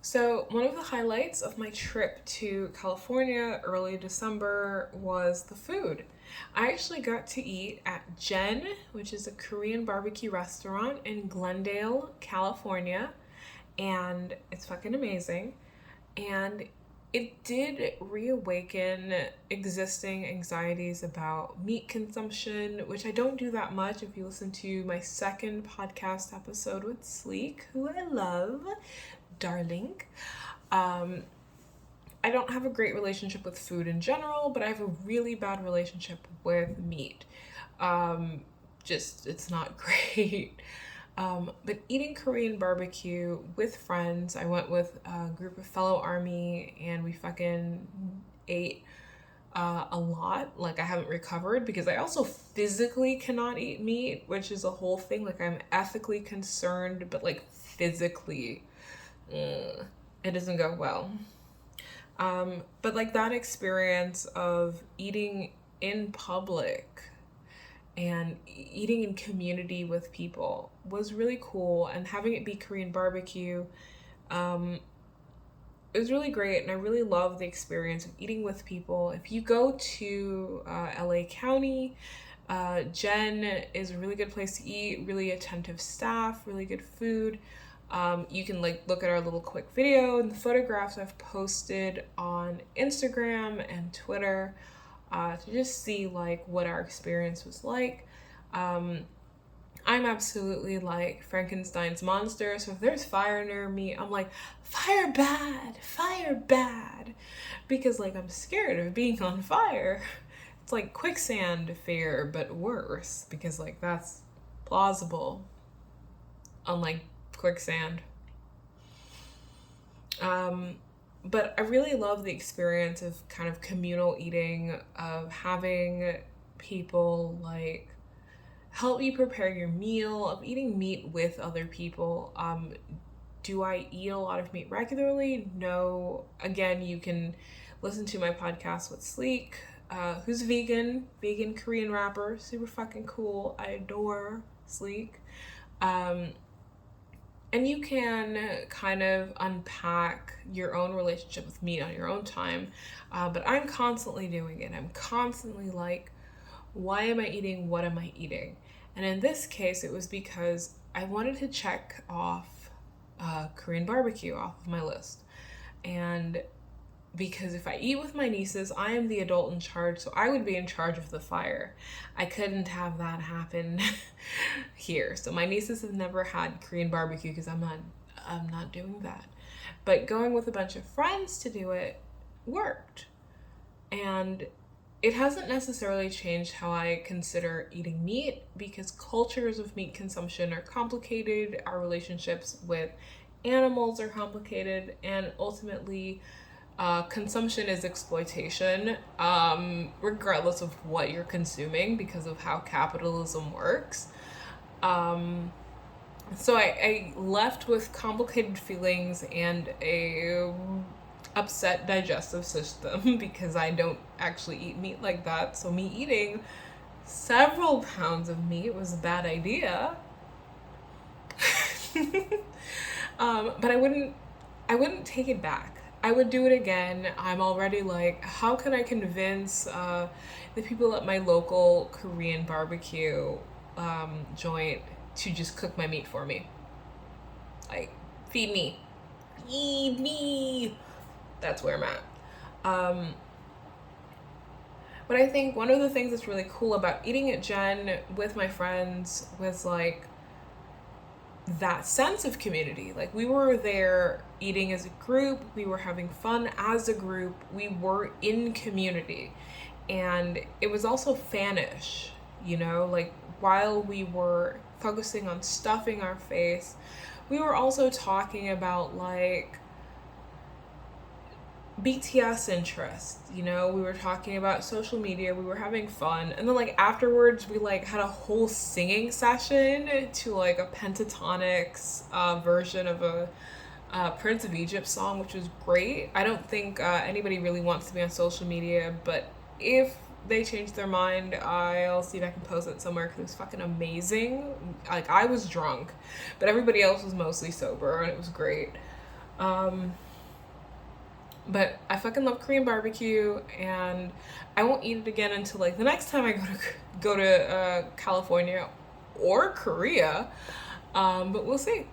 So, one of the highlights of my trip to California early December was the food. I actually got to eat at Jen, which is a Korean barbecue restaurant in Glendale, California, and it's fucking amazing. And it did reawaken existing anxieties about meat consumption, which I don't do that much. If you listen to my second podcast episode with Sleek, who I love, darling. Um, I don't have a great relationship with food in general, but I have a really bad relationship with meat. Um, just, it's not great. But eating Korean barbecue with friends, I went with a group of fellow army and we fucking ate a lot. Like, I haven't recovered because I also physically cannot eat meat, which is a whole thing. Like, I'm ethically concerned, but like physically, it doesn't go well. But like that experience of eating in public and eating in community with people was really cool, and having it be Korean barbecue, um, it was really great, and I really love the experience of eating with people. If you go to LA County, Jen is a really good place to eat, really attentive staff, really good food. You can like look at our little quick video and the photographs I've posted on Instagram and Twitter to just see like what our experience was like. Um, I'm absolutely like Frankenstein's monster, so if there's fire near me, I'm like, fire bad, because like I'm scared of being on fire. It's like quicksand fear, but worse, because like that's plausible, unlike quicksand. Um, but I really love the experience of kind of communal eating, of having people like help you prepare your meal, of eating meat with other people. Do I eat a lot of meat regularly? No. Again, you can listen to my podcast with Sleek, who's vegan Korean rapper, super fucking cool. I adore Sleek. Um, and you can kind of unpack your own relationship with meat on your own time. But I'm constantly doing it. I'm constantly like, why am I eating? What am I eating? And in this case, it was because I wanted to check off Korean barbecue off of my list. And because if I eat with my nieces, I am the adult in charge, so I would be in charge of the fire. I couldn't have that happen here. So my nieces have never had Korean barbecue because I'm not doing that. But going with a bunch of friends to do it worked. And it hasn't necessarily changed how I consider eating meat because cultures of meat consumption are complicated, our relationships with animals are complicated, and ultimately, consumption is exploitation, regardless of what you're consuming because of how capitalism works. Um, so I left with complicated feelings and a upset digestive system because I don't actually eat meat like that. So me eating several pounds of meat was a bad idea. But I wouldn't take it back. I would do it again. I'm already like, how can I convince the people at my local Korean barbecue joint to just cook my meat for me? Like, feed me. Feed me. That's where I'm at. Um, but I think one of the things that's really cool about eating at Jen with my friends was like that sense of community. Like, we were there eating as a group, we were having fun as a group, we were in community. And it was also fanish, like while we were focusing on stuffing our face, we were also talking about like BTS interest, we were talking about social media, we were having fun, and then like afterwards we like had a whole singing session to like a Pentatonix version of a Prince of Egypt song, which was great. I don't think anybody really wants to be on social media, but if they change their mind, I'll see if I can post it somewhere because it was fucking amazing. Like, I was drunk, but everybody else was mostly sober, and it was great. Um, but I fucking love Korean barbecue, and I won't eat it again until like the next time I go to California or Korea. But we'll see.